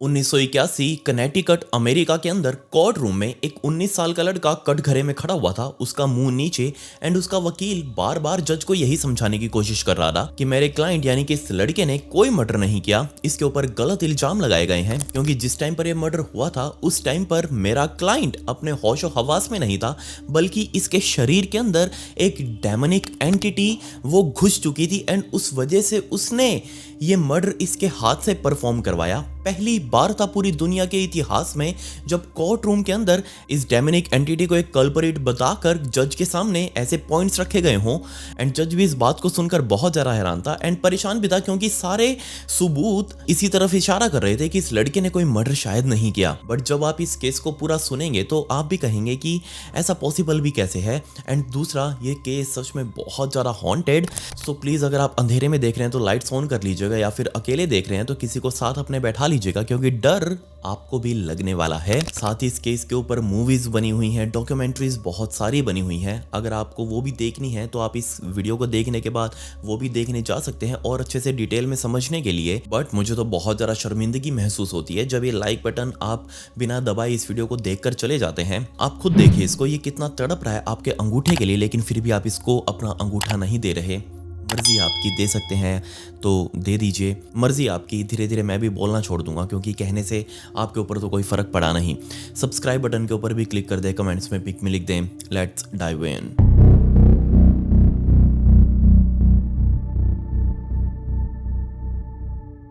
1981 Connecticut America के अंदर court room में एक 19 साल का लड़का कटघरे में खड़ा हुआ था, उसका मुंह नीचे एंड उसका वकील बार बार जज को यही समझाने की कोशिश कर रहा था कि मेरे क्लाइंट यानी कि इस लड़के ने कोई मर्डर नहीं किया, इसके ऊपर गलत इल्जाम लगाए गए हैं क्योंकि जिस टाइम पर यह मर्डर हुआ था उस टाइम पर मेरा क्लाइंट अपने होशो हवास में नहीं था, बल्कि इसके शरीर के अंदर एक डेमोनिक एंटिटी वो घुस चुकी थी एंड उस वजह से उसने ये मर्डर इसके हाथ से परफॉर्म करवाया। पहली बार था पूरी दुनिया के इतिहास में जब कोर्ट रूम के अंदर इस डेमोनिक एंटिटी को एक कल्परेट बताकर जज के सामने ऐसे पॉइंट्स रखे गए हों एंड जज भी इस बात को सुनकर बहुत ज़्यादा हैरान था एंड परेशान भी था क्योंकि सारे सबूत इसी तरफ इशारा कर रहे थे कि इस लड़के ने कोई मर्डर शायद नहीं किया। बट जब आप इस केस को पूरा सुनेंगे तो आप भी कहेंगे कि ऐसा पॉसिबल भी कैसे है। एंड दूसरा, ये केस सच में बहुत ज़्यादा हॉन्टेड, सो प्लीज़ अगर आप अंधेरे में देख रहे हैं तो लाइट्स ऑन कर लीजिएगा या फिर अकेले देख रहे हैं तो किसी को साथ अपने बैठा लीजिएगा क्योंकि डर आपको भी लगने वाला है। साथ ही इस केस के ऊपर मूवीज बनी हुई हैं, डॉक्यूमेंट्रीज बहुत सारी बनी हुई हैं, अगर आपको वो भी देखनी है तो आप इस वीडियो को देखने के बाद वो भी देखने जा सकते हैं और अच्छे से डिटेल में समझने के लिए। बट मुझे तो बहुत ज़्यादा शर्मिंदगी महसूस होती है जब ये लाइक बटन आप बिना दबाए इस वीडियो को देखकर चले जाते हैं। आप खुद देखिए इसको, ये कितना तड़प रहा है आपके अंगूठे के लिए, लेकिन फिर भी आप इसको अपना अंगूठा नहीं दे रहे। मर्जी आपकी, दे सकते हैं तो दे दीजिए, मर्जी आपकी। धीरे धीरे मैं भी बोलना छोड़ दूंगा क्योंकि कहने से आपके ऊपर तो कोई फर्क पड़ा नहीं। सब्सक्राइब बटन के ऊपर भी क्लिक कर दे, कमेंट्स में पिक में लिख दें, लेट्स डाइव इन।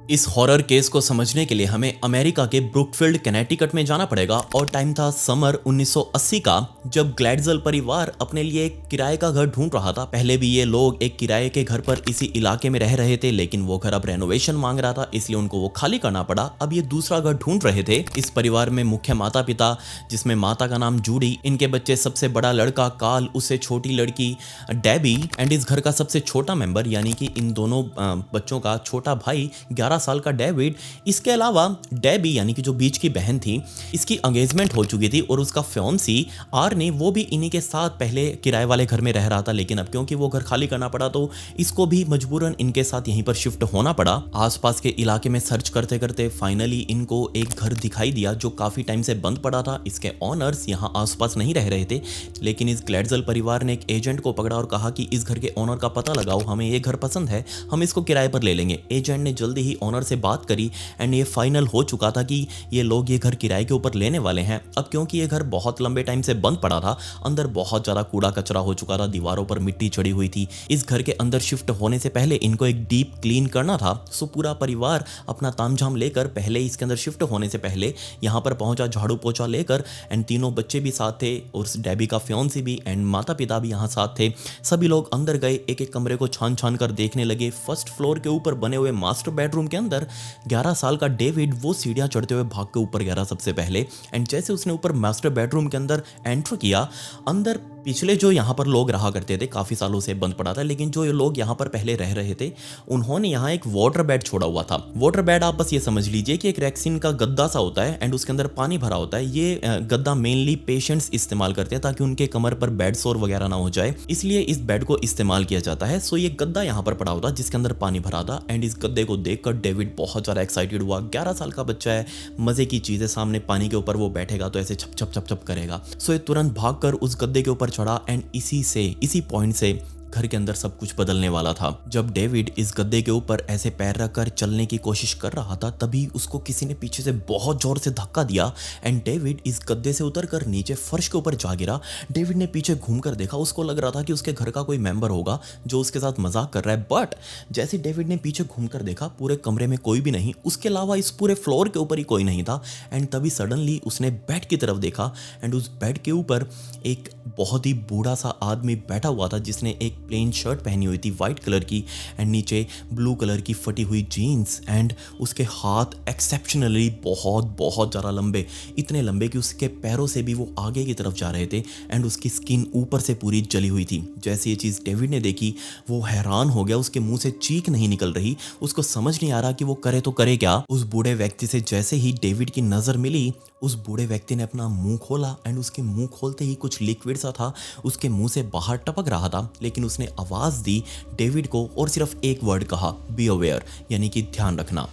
इस हॉरर केस को समझने के लिए हमें अमेरिका के ब्रुकफील्ड कनेटिकट में जाना पड़ेगा और टाइम था समर 1980 का, जब ग्लैडजल परिवार अपने लिए एक किराए का घर ढूंढ रहा था। पहले भी ये लोग एक किराए के घर पर इसी इलाके में रह रहे थे, लेकिन वो घर अब रेनोवेशन मांग रहा था, इसलिए उनको वो खाली करना पड़ा। अब ये दूसरा घर ढूंढ रहे थे। इस परिवार में मुख्य माता पिता, जिसमें माता का नाम जूडी, इनके बच्चे सबसे बड़ा लड़का कार्ल, उससे छोटी लड़की डेबी एंड इस घर का सबसे छोटा मेंबर यानी कि इन दोनों बच्चों का छोटा भाई 11 साल का डेविड। इसके अलावा डेबी यानी कि जो बीच की बहन थी, इसकी एंगेजमेंट हो चुकी थी और उसका फियांसी आर्नी वो भी इन्हीं के साथ पहले किराए वाले घर में रह रहा था, लेकिन अब क्योंकि वो घर खाली करना पड़ा तो इसको भी मजबूरन इनके साथ यहीं पर शिफ्ट होना पड़ा। आसपास के इलाके में सर्च करते करते फाइनली इनको एक घर दिखाई दिया जो काफी टाइम से बंद पड़ा था। इसके ओनर्स यहाँ आसपास नहीं रह रहे थे, लेकिन इस ग्लैडजल परिवार ने एक एजेंट को पकड़ा और कहा कि इस घर के ओनर का पता लगाओ, हमें ये घर पसंद है, हम इसको किराए पर ले लेंगे। एजेंट ने जल्दी ही ओनर से बात करी एंड ये फाइनल हो चुका था कि ये लोग ये घर किराए के ऊपर लेने वाले हैं। अब क्योंकि ये घर बहुत लंबे टाइम से बंद पड़ा था, अंदर बहुत ज्यादा कूड़ा कचरा हो चुका था, दीवारों पर मिट्टी चढ़ी हुई थी। इस घर के अंदर शिफ्ट होने से पहले इनको एक डीप क्लीन करना था। सो पूरा परिवार अपना तामझाम लेकर पहले इसके अंदर शिफ्ट होने से पहले यहाँ पर पहुंचा, झाड़ू पोछा लेकर, एंड तीनों बच्चे भी साथ थे और डेबी का फियांसी भी एंड माता पिता भी यहाँ साथ थे। सभी लोग अंदर गए, एक एक कमरे को छान छान कर देखने लगे। फर्स्ट फ्लोर के ऊपर बने हुए मास्टर बेडरूम के अंदर 11 साल का डेविड वो सीढ़ियां चढ़ते हुए भाग के ऊपर गया सबसे पहले। एंड जैसे उसने ऊपर मास्टर बेडरूम के अंदर एंटर किया, अंदर पिछले जो यहाँ पर लोग रहा करते थे, काफ़ी सालों से बंद पड़ा था, लेकिन जो ये लोग यहाँ पर पहले रह रहे थे उन्होंने यहाँ एक वाटर बेड छोड़ा हुआ था। वाटर बेड आप बस ये समझ लीजिए कि एक रैक्सीन का गद्दा सा होता है एंड उसके अंदर पानी भरा होता है। ये गद्दा मेनली पेशेंट्स इस्तेमाल करते हैं ताकि उनके कमर पर बेड सोर वगैरह ना हो जाए, इसलिए इस बेड को इस्तेमाल किया जाता है। सो ये गद्दा यहाँ पर पड़ा होता जिसके अंदर पानी भरा था एंड इस गद्दे को देखकर डेविड बहुत ज़्यादा एक्साइटेड हुआ। 11 साल का बच्चा है, मजे की चीज़ है, सामने पानी के ऊपर वो बैठेगा तो ऐसे छप छप छप छप करेगा। सो ये तुरंत भागकर उस गद्दे के ऊपर चढ़ा एंड इसी पॉइंट से घर के अंदर सब कुछ बदलने वाला था। जब डेविड इस गद्दे के ऊपर ऐसे पैर रखकर चलने की कोशिश कर रहा था, तभी उसको किसी ने पीछे से बहुत जोर से धक्का दिया एंड डेविड इस गद्दे से उतरकर नीचे फर्श के ऊपर जा गिरा। डेविड ने पीछे घूमकर देखा, उसको लग रहा था कि उसके घर का कोई मेंबर होगा जो उसके साथ मजाक कर रहा है, बट जैसे डेविड ने पीछे घूमकर देखा पूरे कमरे में कोई भी नहीं, उसके अलावा इस पूरे फ्लोर के ऊपर ही कोई नहीं था। एंड तभी सडनली उसने बेड की तरफ देखा एंड उस बेड के ऊपर एक बहुत ही बूढ़ा सा आदमी बैठा हुआ था जिसने एक प्लेन शर्ट पहनी हुई थी वाइट कलर की एंड नीचे ब्लू कलर की फटी हुई जीन्स एंड उसके हाथ एक्सेप्शनली बहुत ज़्यादा लंबे, इतने लंबे कि उसके पैरों से भी वो आगे की तरफ जा रहे थे एंड उसकी स्किन ऊपर से पूरी जली हुई थी। जैसे ये चीज़ डेविड ने देखी वो हैरान हो गया, उसके मुंह से चीख नहीं निकल रही, उसको समझ नहीं आ रहा कि वो करे तो करे क्या। उस बूढ़े व्यक्ति से जैसे ही डेविड की नज़र मिली, उस बूढ़े व्यक्ति ने अपना मुंह खोला एंड उसके मुंह खोलते ही कुछ लिक्विड सा था उसके मुंह से बाहर टपक रहा था, लेकिन उसने आवाज़ दी डेविड को और सिर्फ एक वर्ड कहा, बी अवेयर, यानी कि ध्यान रखना।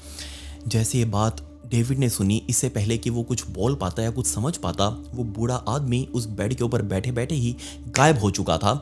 जैसे ये बात डेविड ने सुनी, इससे पहले कि वो कुछ बोल पाता या कुछ समझ पाता, वो बूढ़ा आदमी उस बेड के ऊपर बैठे बैठे ही गायब हो चुका था।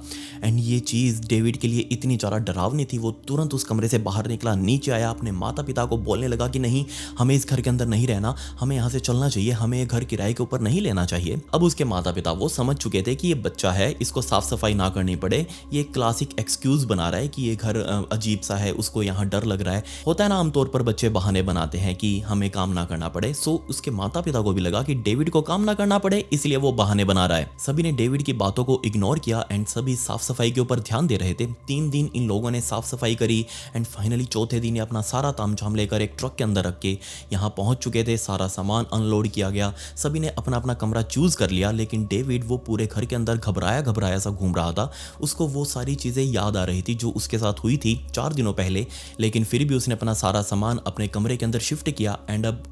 एंड ये चीज़ डेविड के लिए इतनी ज़्यादा डरावनी थी, वो तुरंत उस कमरे से बाहर निकला, नीचे आया, अपने माता पिता को बोलने लगा कि नहीं, हमें इस घर के अंदर नहीं रहना, हमें यहाँ से चलना चाहिए, हमें ये घर किराए के ऊपर नहीं लेना चाहिए। अब उसके माता पिता वो समझ चुके थे कि ये बच्चा है, इसको साफ सफाई ना करनी पड़े, ये क्लासिक एक्सक्यूज बना रहा है कि ये घर अजीब सा है, उसको यहाँ डर लग रहा है। होता है ना, आमतौर पर बच्चे बहाने बनाते हैं कि हमें काम ना करना पड़े। सो उसके माता पिता को भी लगा कि डेविड को काम ना करना पड़े, इसलिए वो बहाने बना रहा है। सभी ने डेविड की बातों को इग्नोर किया एंड सभी साफ सफाई के ऊपर ध्यान दे रहे थे। 3 दिन इन लोगों ने साफ सफाई करी एंड फाइनली चौथे दिन अपना सारा तामझाम लेकर एक ट्रक के अंदर रख के यहाँ पहुंच चुके थे। सारा सामान अनलोड किया गया, सभी ने अपना अपना कमरा चूज कर लिया, लेकिन डेविड वो पूरे घर के अंदर घबराया घबराया सा घूम रहा था। उसको वो सारी चीजें याद आ रही थी जो उसके साथ हुई थी 4 दिनों पहले, लेकिन फिर भी उसने अपना सारा सामान अपने कमरे के अंदर शिफ्ट किया एंड अब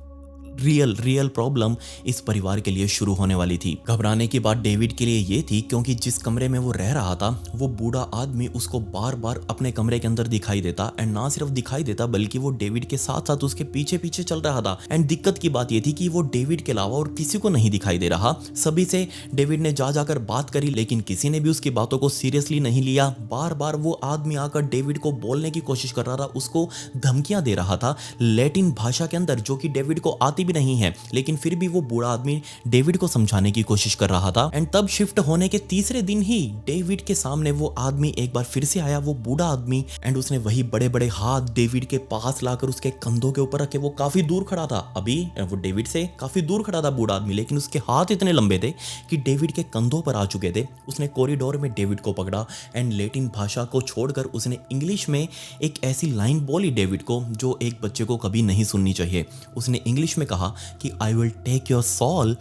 रियल प्रॉब्लम इस परिवार के लिए शुरू होने वाली थी। घबराने की बात डेविड के लिए ये थी क्योंकि जिस कमरे में वो रह रहा था, वो बूढ़ा आदमी उसको बार बार अपने कमरे के अंदर दिखाई देता एंड ना सिर्फ दिखाई देता बल्कि वो डेविड के साथ साथ उसके पीछे पीछे चल रहा था। एंड दिक्कत की बात ये थी कि वो डेविड के अलावा और किसी को नहीं दिखाई दे रहा। सभी से डेविड ने जा जाकर बात करी, लेकिन किसी ने भी उसकी बातों को सीरियसली नहीं लिया। बार बार वो आदमी आकर डेविड को बोलने की कोशिश कर रहा था, उसको धमकियां दे रहा था लैटिन भाषा के अंदर, जो कि डेविड को आती भी नहीं है, लेकिन फिर भी वो बूढ़ा आदमी डेविड को समझाने की कोशिश कर रहा था। एंड तब शिफ्ट होने के तीसरे दिन ही डेविड के सामने वो आदमी एक बार फिर से आया, वो बूढ़ा आदमी, एंड उसने वही बड़े बड़े हाथ डेविड के पास लाकर उसके कंधों के ऊपर रखे। वो काफी दूर खड़ा था, अभी वो डेविड से काफी दूर खड़ा था बूढ़ा आदमी, लेकिन उसके हाथ इतने लंबे थे कि डेविड के कंधों पर आ चुके थे। उसने कॉरिडोर में डेविड को पकड़ा एंड लैटिन भाषा को छोड़कर उसने इंग्लिश में एक ऐसी लाइन बोली डेविड को जो एक बच्चे को कभी नहीं सुननी चाहिए। उसने इंग्लिश में कहा कि I will take your soul,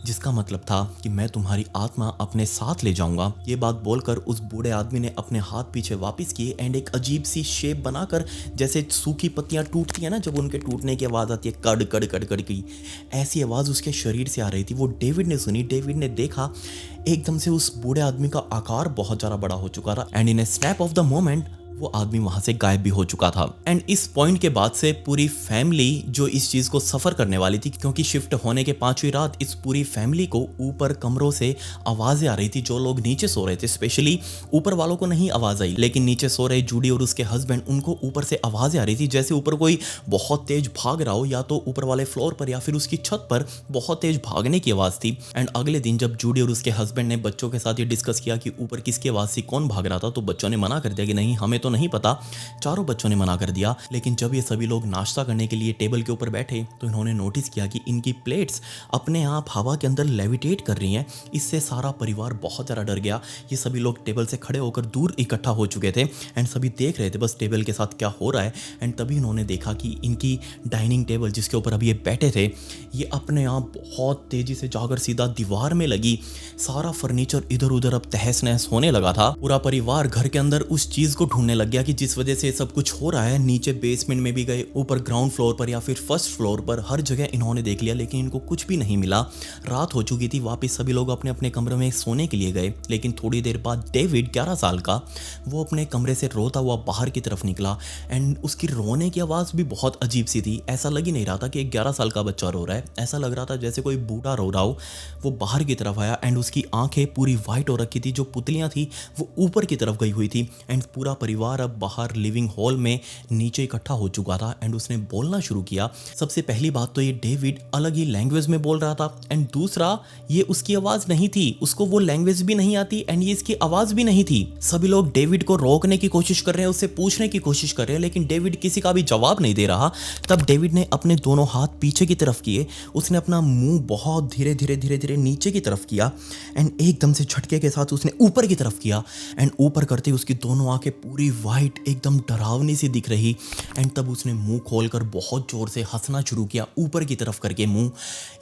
जिसका मतलब था कि मैं तुम्हारी आत्मा अपने साथ ले जाऊंगा। ये बात बोलकर उस बूढ़े आदमी ने अपने हाथ पीछे वापस किए एंड एक अजीब सी शेप बनाकर, जैसे सूखी पत्तियां टूटती है ना, जब उनके टूटने की आवाज़ आती है कड़ कड़ कड़ कड़ की, ऐसी आवाज़ उसके शरीर से आ रही थी। वो डेविड ने सुनी, डेविड ने देखा एकदम से उस बूढ़े आदमी का आकार बहुत ज़्यादा बड़ा हो चुका था and in A snap of the moment वो आदमी वहां से गायब भी हो चुका था। एंड इस पॉइंट के बाद से पूरी फैमिली जो इस चीज को सफर करने वाली थी, क्योंकि शिफ्ट होने के 5वीं रात इस पूरी फैमिली को ऊपर कमरों से आवाजें आ रही थी। जो लोग नीचे सो रहे थे, स्पेशली ऊपर वालों को नहीं आवाज आई, लेकिन नीचे सो रहे जूडी और उसके हस्बैंड, उनको ऊपर से आवाजें आ रही थी जैसे ऊपर कोई बहुत तेज भाग रहा हो, या तो ऊपर वाले फ्लोर पर या फिर उसकी छत पर बहुत तेज भागने की आवाज थी। एंड अगले दिन जब जूडी और उसके हस्बैंड ने बच्चों के साथ ये डिस्कस किया कि ऊपर किसकी आवाज से कौन भाग रहा था, तो बच्चों ने मना कर दिया कि नहीं, हमें तो नहीं पता। चारों बच्चों ने मना कर दिया। लेकिन जब ये सभी लोग नाश्ता करने के लिए टेबल के ऊपर बैठे तो इन्होंने नोटिस किया कि इनकी प्लेट्स अपने आप हवा के अंदर लेविटेट कर रही हैं। इससे सारा परिवार बहुत ज़्यादा डर गया। ये सभी लोग टेबल से खड़े होकर दूर इकट्ठा हो चुके थे एंड सभी देख रहे थे बस टेबल के साथ क्या हो रहा है। एंड तभी इन्होंने देखा कि इनकी डाइनिंग टेबल जिसके ऊपर अभी ये बैठे थे, ये अपने आप बहुत तेजी से जाकर सीधा दीवार में लगी। सारा फर्नीचर इधर उधर अब तहस नहस होने लगा था। पूरा परिवार घर के अंदर उस चीज को ढूंढने लग गया कि जिस वजह से सब कुछ हो रहा है। नीचे बेसमेंट में भी गए, ऊपर ग्राउंड फ्लोर पर या फिर फर्स्ट फ्लोर पर, हर जगह इन्होंने देख लिया लेकिन इनको कुछ भी नहीं मिला। रात हो चुकी थी, वापस सभी लोग अपने अपने कमरे में सोने के लिए गए। लेकिन थोड़ी देर बाद डेविड 11 साल का, वो अपने कमरे से रोता हुआ बाहर की तरफ निकला एंड उसकी रोने की आवाज़ भी बहुत अजीब सी थी। ऐसा लग ही नहीं रहा था कि एक 11 साल का बच्चा रो रहा है, ऐसा लग रहा था जैसे कोई बूढ़ा रो रहा हो। वो बाहर की तरफ आया एंड उसकी आंखें पूरी वाइट हो रखी थी, जो पुतलियां थी वो ऊपर की तरफ गई हुई थी। एंड पूरा परिवार अब बाहर लिविंग हॉल में नीचे इकट्ठा हो चुका था एंड उसने बोलना शुरू किया। सबसे पहली बात तो ये डेविड अलग ही लैंग्वेज में बोल रहा था एंड दूसरा ये उसकी आवाज़ नहीं थी, उसको वो लैंग्वेज भी नहीं आती एंड ये इसकी आवाज़ भी नहीं थी। सभी लोग डेविड को रोकने की कोशिश कर रहे हैं, उससे पूछने की कोशिश कर रहे हैं, लेकिन डेविड किसी का भी जवाब नहीं दे रहा। तब डेविड ने अपने दोनों हाथ पीछे की तरफ किए, उसने अपना मुंह बहुत धीरे धीरे धीरे धीरे नीचे की तरफ किया एंड एकदम से झटके के साथ उसने ऊपर की तरफ किया एंड ऊपर करते उसकी दोनों आंखें पूरी वाइट एकदम डरावनी सी दिख रही। एंड तब उसने मुंह खोलकर बहुत जोर से हंसना शुरू किया, ऊपर की तरफ करके मुंह।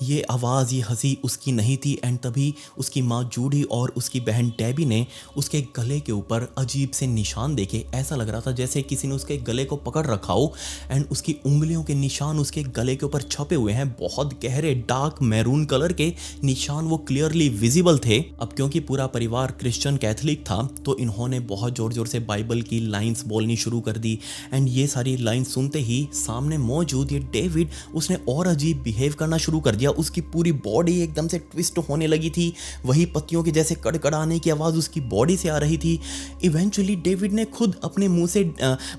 ये आवाज़, ये हंसी उसकी नहीं थी। एंड तभी उसकी माँ जूडी और उसकी बहन डेबी ने उसके गले के ऊपर अजीब से निशान देखे। ऐसा लग रहा था जैसे किसी ने उसके गले को पकड़ रखा हो एंड उसकी उंगलियों के निशान उसके गले के ऊपर छपे हुए हैं, बहुत गहरे डार्क मैरून कलर के निशान, वो क्लियरली विजिबल थे। अब क्योंकि पूरा परिवार क्रिश्चियन कैथलिक था तो इन्होंने बहुत जोर जोर से बाइबल की अजीब लाइंस बोलनी शुरू कर दी। एंड ये सारी लाइंस सुनते ही सामने मौजूद ये डेविड, उसने और अजीब बिहेव करना शुरू कर दिया। उसकी पूरी बॉडी एकदम से ट्विस्ट होने लगी थी, वही पत्तियों के जैसे कड़कड़ाने की आवाज़ उसकी बॉडी से आ रही थी। इवेंचुअली डेविड ने खुद अपने मुंह से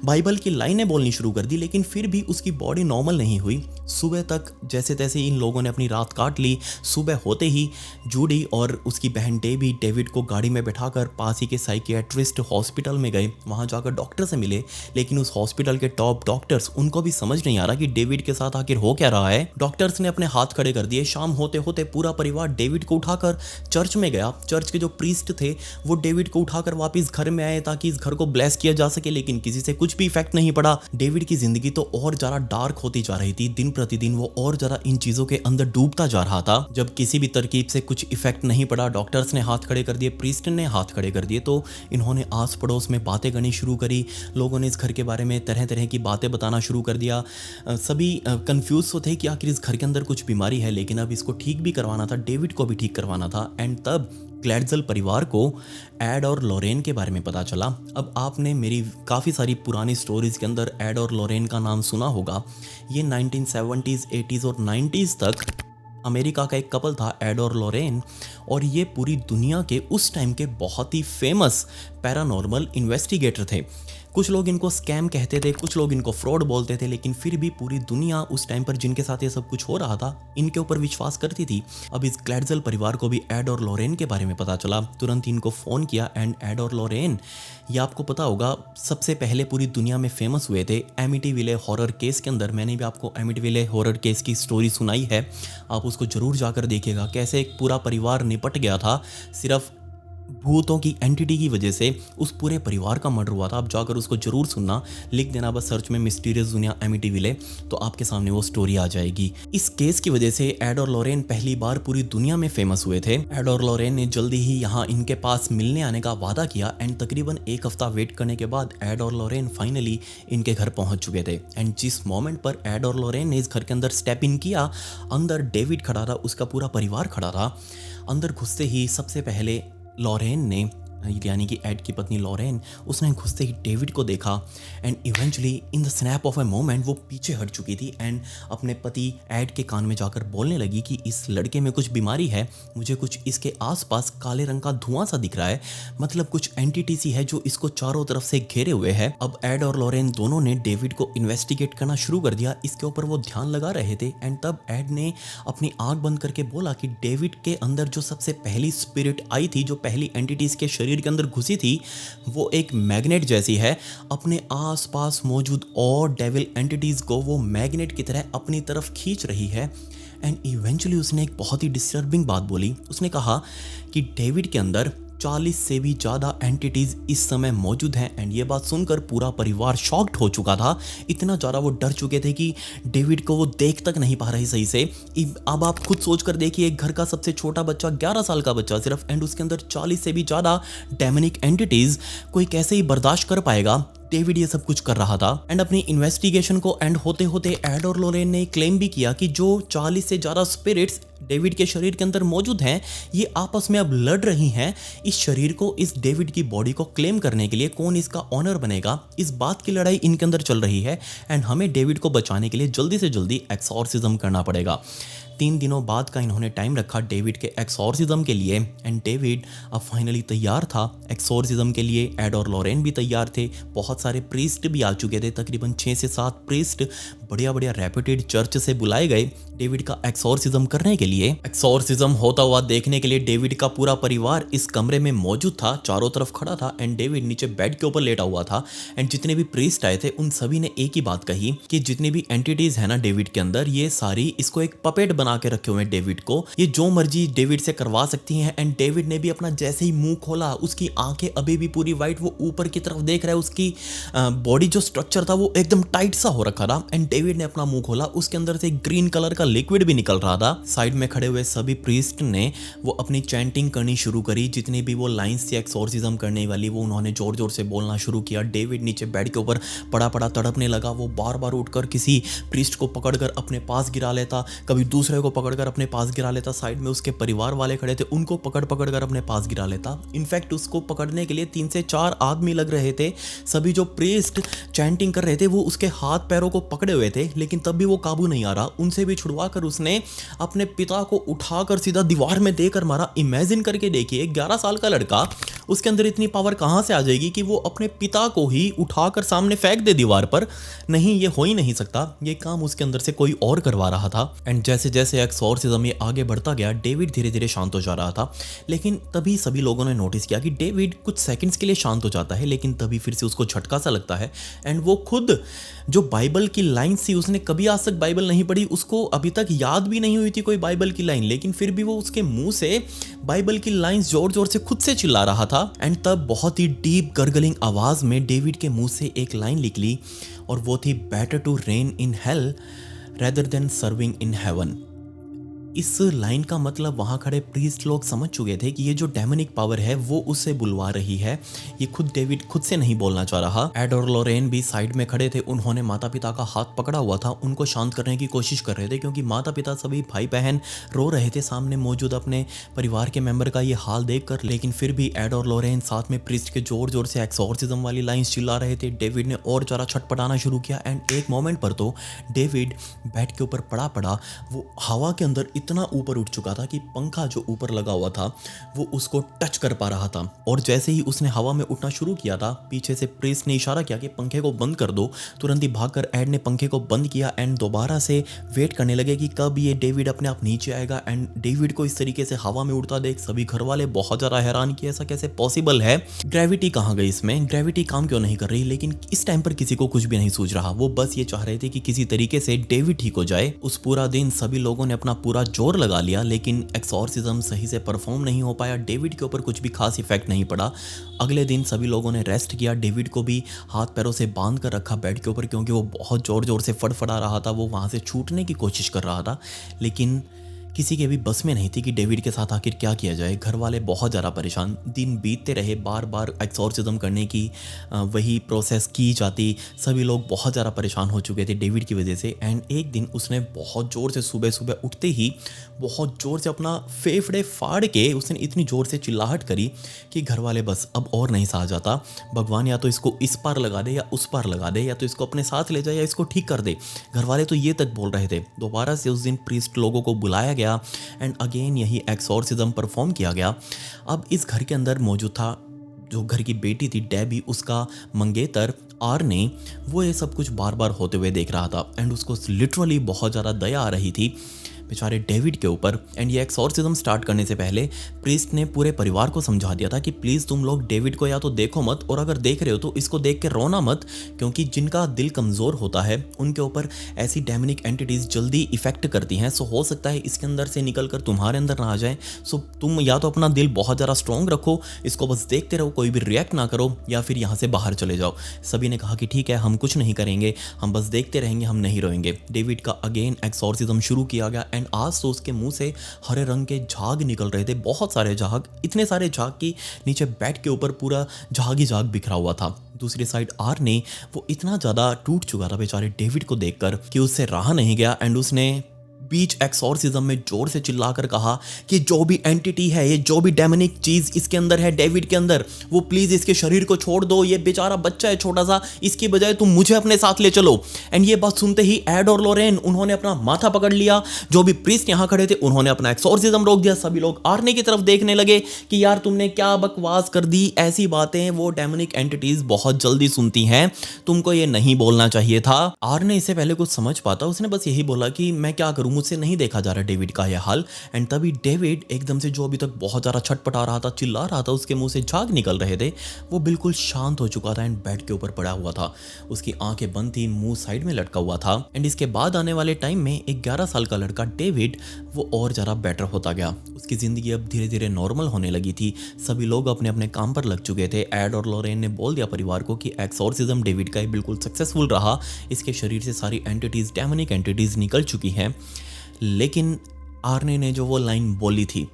बाइबल की लाइनें बोलनी शुरू कर दी, लेकिन फिर भी उसकी बॉडी नॉर्मल नहीं हुई। सुबह तक जैसे तैसे इन लोगों ने अपनी रात काट ली। सुबह होते ही जूडी और उसकी बहन डेबी डेविड को गाड़ी में बैठाकर पास ही के साइकियाट्रिस्ट हॉस्पिटल में गए। वहां जाकर डॉक्टर से मिले, लेकिन उस हॉस्पिटल के टॉप डॉक्टर्स, उनको भी समझ नहीं आ रहा कि डेविड के साथ आखिर हो क्या रहा है। डॉक्टर्स ने अपने हाथ खड़े कर दिए। शाम होते होते पूरा परिवार डेविड को उठाकर चर्च में गया। चर्च के जो प्रीस्ट थे वो डेविड को उठाकर वापस घर में आए ताकि इस घर को ब्लेस किया जा सके, लेकिन किसी से कुछ भी इफेक्ट नहीं पड़ा। डेविड की जिंदगी तो और ज्यादा डार्क होती जा रही थी। दिन प्रतिदिन वो और ज्यादा इन चीजों के अंदर डूबता जा रहा था। जब किसी भी तरकीब से कुछ इफेक्ट नहीं पड़ा, डॉक्टर्स ने हाथ खड़े कर दिए, प्रीस्ट ने हाथ खड़े कर दिए, तो इन्होंने आस पड़ोस में बातें करनी शुरू करी। लोगों ने इस घर के बारे में तरह तरह की बातें बताना शुरू कर दिया। सभी कंफ्यूज तो थे कि आखिर इस घर के अंदर कुछ बीमारी है, लेकिन अब इसको ठीक भी करवाना था, डेविड को भी ठीक करवाना था। एंड तब ग्लैडज़ल परिवार को एड और लॉरेन के बारे में पता चला। अब आपने मेरी काफ़ी सारी पुरानी स्टोरीज़ के अंदर एड और लॉरेन का नाम सुना होगा। ये 1970s, 80s और 90s तक अमेरिका का एक कपल था, एड और लॉरेन, और ये पूरी दुनिया के उस टाइम के बहुत ही फेमस पैरानॉर्मल इन्वेस्टिगेटर थे। कुछ लोग इनको स्कैम कहते थे, कुछ लोग इनको फ्रॉड बोलते थे, लेकिन फिर भी पूरी दुनिया उस टाइम पर जिनके साथ ये सब कुछ हो रहा था इनके ऊपर विश्वास करती थी। अब इस ग्लैडज़ल परिवार को भी एड और लॉरेन के बारे में पता चला। तुरंत इनको फ़ोन किया एंड एड और लॉरेन, ये आपको पता होगा, सबसे पहले पूरी दुनिया में फेमस हुए थे एमिटीविले हॉरर केस के अंदर। मैंने भी आपको एमिटीविले हॉरर केस की स्टोरी सुनाई है, आप उसको ज़रूर जाकर देखिएगा। कैसे एक पूरा परिवार निपट गया था, सिर्फ भूतों की एंटिटी की वजह से उस पूरे परिवार का मर्डर हुआ था। आप जाकर उसको जरूर सुनना, लिख देना बस सर्च में मिस्टीरियस दुनिया एमिटीविले, तो आपके सामने वो स्टोरी आ जाएगी। इस केस की वजह से एड और लॉरेन पहली बार पूरी दुनिया में फेमस हुए थे। एड और लॉरेन ने जल्दी ही यहाँ इनके पास मिलने आने का वादा किया एंड तकरीबन एक हफ्ता वेट करने के बाद एड और लॉरेन फाइनली इनके घर पहुंच चुके थे। एंड जिस मोमेंट पर एड और लॉरेन ने इस घर के अंदर स्टेप इन किया, अंदर डेविड खड़ा था, उसका पूरा परिवार खड़ा था। अंदर घुसते ही सबसे पहले लॉरेन ने, यानी कि एड की पत्नी लॉरेन, उसने घुसते ही डेविड को देखा and eventually in the snap of a moment वो पीछे हट चुकी थी एंड अपने पति एड के कान में जाकर बोलने लगी कि इस लड़के में कुछ बीमारी है, मुझे कुछ इसके आसपास काले रंग का धुआं सा दिख रहा है, मतलब कुछ एंटिटी सी है जो इसको चारों तरफ से घेरे हुए है। अब एड और लॉरेन दोनों ने डेविड को इन्वेस्टिगेट करना शुरू कर दिया, इसके ऊपर वो ध्यान लगा रहे थे। एंड तब एड ने अपनी आंख बंद करके बोला कि डेविड के अंदर जो सबसे पहली स्पिरिट आई थी, जो पहली एंटिटीज के शरीर के अंदर घुसी थी, वो एक मैग्नेट जैसी है, अपने आसपास मौजूद और डेविल एंटिटीज को वो मैग्नेट की तरह अपनी तरफ खींच रही है। एंड इवेंचुअली उसने एक बहुत ही डिस्टर्बिंग बात बोली। उसने कहा कि डेविड के अंदर 40 से भी ज़्यादा एंटिटीज़ इस समय मौजूद हैं। एंड ये बात सुनकर पूरा परिवार शॉक्ड हो चुका था, इतना ज़्यादा वो डर चुके थे कि डेविड को वो देख तक नहीं पा रहे सही से। अब आप खुद सोच कर देखिए, एक घर का सबसे छोटा बच्चा, 11 साल का बच्चा सिर्फ, एंड उसके अंदर 40 से भी ज़्यादा डेमोनिक एंटिटीज़, कोई कैसे ही बर्दाश्त कर पाएगा। डेविड ये सब कुछ कर रहा था। एंड अपनी इन्वेस्टिगेशन को एंड होते होते एड और लॉरेन ने क्लेम भी किया कि जो 40 से ज़्यादा स्पिरिट्स डेविड के शरीर के अंदर मौजूद हैं, ये आपस में अब लड़ रही हैं इस शरीर को, इस डेविड की बॉडी को क्लेम करने के लिए। कौन इसका ऑनर बनेगा, इस बात की लड़ाई इनके अंदर चल रही है। एंड हमें डेविड को बचाने के लिए जल्दी से जल्दी एक्सॉर्सिज्म करना पड़ेगा। 3 दिनों बाद का इन्होंने टाइम रखा डेविड के एक्सॉर्सिज्म के लिए। एंड डेविड अब फाइनली तैयार था एक्सॉर्सिज्म के लिए। एड और लॉरेन भी तैयार थे, बहुत सारे प्रीस्ट भी आ चुके थे, तकरीबन 6 से 7 प्रीस्ट बढ़िया बढ़िया रेप्यूटेड चर्च से बुलाए गए डेविड का एक्सॉर्सिज्म करने के लिए। एक्सॉर्सिज्म होता हुआ देखने के लिए डेविड का पूरा परिवार इस कमरे में मौजूद था, चारों तरफ खड़ा था। एंड डेविड नीचे बेड के ऊपर लेटा हुआ था। एंड जितने भी प्रीस्ट आए थे उन सभी ने एक ही बात कही कि जितनी भी एंटिटीज है ना डेविड के अंदर, ये सारी इसको एक पपेट बना के रखे हुए हैं डेविड को, ये जो मर्जी डेविड से करवा सकती हैं। एंड डेविड ने भी अपना जैसे ही मुंह खोला, उसकी आंखें अभी भी पूरी वाइट, वो ऊपर की तरफ देख रहा है, उसकी बॉडी जो स्ट्रक्चर था वो एकदम टाइट सा हो रखा था। एंड डेविड ने अपना मुंह खोला, उसके अंदर से ग्रीन कलर का लिक्विड भी निकल रहा था। साइड में खड़े हुए सभी प्रीस्ट ने वो अपनी चैंटिंग करनी शुरू करी, जितनी भी वो लाइंस थी एक्सोर्सिज्म करने वाली वो उन्होंने जोर जोर से बोलना शुरू किया। डेविड नीचे बेड के ऊपर पड़ा पड़ा तड़पने लगा। वो बार बार उठकर किसी प्रीस्ट को पकड़कर अपने पास गिरा लेता, कभी दूसरे को पकड़कर अपने पास गिरा लेता। साइड में उसके परिवार वाले खड़े थे, उनको पकड़ पकड़ कर अपने पास गिरा लेता। इनफैक्ट उसको पकड़ने के लिए 3 से 4 आदमी लग रहे थे। सभी जो प्रीस्ट चैंटिंग कर रहे थे वो उसके हाथ पैरों को पकड़े हुए थे, लेकिन तब भी वो काबू नहीं आ रहा। उनसे भी छुड़वा कर उसने अपने पिता को उठाकर सीधा दीवार में देकर मारा। इमेजिन करके देखिए 11 साल का लड़का, उसके अंदर इतनी पावर कहां से आ जाएगी कि वो अपने पिता को ही उठाकर सामने फेंक दे दीवार पर। नहीं, ये हो ही नहीं सकता। ये काम उसके अंदर से कोई और करवा रहा था। एंड जैसे जैसे एक्सोर्सिज्म ये आगे बढ़ता गया, डेविड धीरे धीरे शांत हो जा रहा था। लेकिन तभी सभी लोगों ने नोटिस किया कि डेविड कुछ सेकंड्स के लिए शांत हो जाता है, लेकिन तभी फिर से उसको झटका सा लगता है। एंड वो खुद जो बाइबल की लाइन थी, उसने कभी आज तक बाइबल नहीं पढ़ी, उसको अभी तक याद भी नहीं हुई थी कोई बाइबल की लाइन, लेकिन फिर भी वो उसके मुंह से बाइबल की लाइंस जोर जोर से खुद से चिल्ला रहा था। एंड तब बहुत ही डीप गर्गलिंग आवाज में डेविड के मुंह से एक लाइन निकली, और वो थी better to reign in hell rather than serving in heaven. इस लाइन का मतलब वहाँ खड़े प्रीस्ट लोग समझ चुके थे कि ये जो डेमोनिक पावर है वो उसे बुलवा रही है। ये खुद डेविड खुद से नहीं बोलना चाह रहा। एड और लोरेन भी साइड में खड़े थे। उन्होंने माता पिता का हाथ पकड़ा हुआ था, उनको शांत करने की कोशिश कर रहे थे, क्योंकि माता पिता सभी भाई बहन रो रहे थे सामने मौजूद अपने परिवार के मेंबर का ये हाल देखकर। लेकिन फिर भी एड और लोरेन साथ में प्रीस्ट के जोर जोर से एक्सोर्सिज्म वाली लाइंस चिल्ला रहे थे। डेविड ने और ज़रा छटपटाना शुरू किया। एंड एक मोमेंट पर तो डेविड बेड के ऊपर पड़ा पड़ा वो हवा के अंदर इतना ऊपर उठ चुका था कि पंखा जो ऊपर लगा हुआ था वो उसको टच कर पा रहा था। और जैसे ही उसने हवा में उठना शुरू किया था, पीछे से प्रीस्ट ने इशारा किया कि पंखे को बंद कर दो। तुरंत ही भागकर एड ने पंखे को बंद किया एंड दोबारा से वेट करने लगे कि कब ये डेविड अपने आप नीचे आएगा। एंड डेविड को इस तरीके से हवा में उड़ता देख सभी घर वाले बहुत ज़्यादा हैरान कि ऐसा कैसे पॉसिबल है, ग्रेविटी कहाँ गई इसमें, ग्रेविटी काम क्यों नहीं कर रही। लेकिन इस टाइम पर किसी को कुछ भी नहीं सूझ रहा। वो बस ये चाह रहे थे कि किसी तरीके से डेविड ठीक हो जाए। उस पूरा दिन सभी लोगों ने अपना पूरा जोर लगा लिया, लेकिन एक्सोर्सिज्म सही से परफॉर्म नहीं हो पाया। डेविड के ऊपर कुछ भी खास इफेक्ट नहीं पड़ा। अगले दिन सभी लोगों ने रेस्ट किया। डेविड को भी हाथ पैरों से बांध कर रखा बेड के ऊपर, क्योंकि वो बहुत जोर जोर से फड़फड़ा रहा था। वो वहाँ से छूटने की कोशिश कर रहा था, लेकिन किसी के भी बस में नहीं थी कि डेविड के साथ आखिर क्या किया जाए। घर वाले बहुत ज़्यादा परेशान। दिन बीतते रहे, बार बार एक्सोर्सिज्म करने की वही प्रोसेस की जाती। सभी लोग बहुत ज़्यादा परेशान हो चुके थे डेविड की वजह से। एंड एक दिन उसने बहुत ज़ोर से सुबह सुबह उठते ही बहुत ज़ोर से अपना फेफड़े फाड़ के उसने इतनी ज़ोर से चिल्लाहट करी कि घर वाले बस अब और नहीं सहा जाता। भगवान या तो इसको इस पार लगा दे या उस पार लगा दे, या तो इसको अपने साथ ले जाए या इसको ठीक कर दे। घर वाले तो ये तक बोल रहे थे। दोबारा से उस दिन प्रीस्ट लोगों को बुलाया गया एंड अगेन यही एक्सोर्सिज्म परफॉर्म किया गया। अब इस घर के अंदर मौजूद था जो घर की बेटी थी डेबी, उसका मंगेतर आर्ने, वो ये सब कुछ बार बार होते हुए देख रहा था। एंड उसको लिटरली बहुत ज़्यादा दया आ रही थी बेचारे डेविड के ऊपर। एंड ये एक्सोर्सिज्म स्टार्ट करने से पहले प्रीस्ट ने पूरे परिवार को समझा दिया था कि प्लीज़ तुम लोग डेविड को या तो देखो मत, और अगर देख रहे हो तो इसको देख के रोना मत, क्योंकि जिनका दिल कमज़ोर होता है उनके ऊपर ऐसी डेमोनिक एंटिटीज़ जल्दी इफेक्ट करती हैं। सो हो सकता है इसके अंदर से निकल कर तुम्हारे अंदर ना आ जाए। सो तुम या तो अपना दिल बहुत ज़्यादा स्ट्रॉन्ग रखो, इसको बस देखते रहो, कोई भी रिएक्ट ना करो, या फिर यहाँ से बाहर चले जाओ। सभी ने कहा कि ठीक है, हम कुछ नहीं करेंगे, हम बस देखते रहेंगे, हम नहीं रोएंगे। डेविड का अगेन एक्सोर्सिज्म शुरू किया गया। एंड आज तो उसके मुंह से हरे रंग के झाग निकल रहे थे, बहुत सारे झाग, इतने सारे झाग कि नीचे बेड के ऊपर पूरा झाग ही झाग बिखरा हुआ था। दूसरी साइड आर्ने, वो इतना ज़्यादा टूट चुका था बेचारे डेविड को देखकर कि उससे रहा नहीं गया। एंड उसने बीच एक्सोर्सिज्म में जोर से चिल्लाकर कहा कि जो भी एंटिटी है, ये जो भी डेमोनिक चीज इसके अंदर है, डेविड के अंदर, वो प्लीज इसके शरीर को छोड़ दो। ये बेचारा बच्चा है छोटा सा, इसकी बजाय तुम मुझे अपने साथ ले चलो। एंड ये बात सुनते ही एड और लोरेन, उन्होंने अपना माथा पकड़ लिया। जो भी प्रीस्ट यहाँ खड़े थे उन्होंने अपना एक्सोर्सिज्म रोक दिया। सभी लोग आर्ने की तरफ देखने लगे कि यार तुमने क्या बकवास कर दी, ऐसी बातें वो डेमोनिक एंटिटीज बहुत जल्दी सुनती हैं, तुमको ये नहीं बोलना चाहिए था। आर्ने इससे पहले कुछ समझ पाता, उसने बस यही बोला कि मैं क्या करूं, मुझसे नहीं देखा जा रहा डेविड का यह हाल। एंड तभी डेविड एकदम से, जो अभी तक बहुत ज़्यादा छटपटा रहा था, चिल्ला रहा था, उसके मुंह से झाग निकल रहे थे, वो बिल्कुल शांत हो चुका था एंड बेड के ऊपर पड़ा हुआ था। उसकी आंखें बंद थी, मुंह साइड में लटका हुआ था। एंड इसके बाद आने वाले टाइम में एक 11 साल का लड़का डेविड वो और ज़्यादा बेटर होता गया। उसकी ज़िंदगी अब धीरे धीरे नॉर्मल होने लगी थी। सभी लोग अपने अपने काम पर लग चुके थे। एड और लॉरेन ने बोल दिया परिवार को कि एक्सॉर्सिज्म डेविड का बिल्कुल सक्सेसफुल रहा, इसके शरीर से सारी एंटिटीज़, डेमोनिक एंटिटीज़ निकल चुकी हैं। लेकिन आर्ने ने जो वो लाइन बोली थी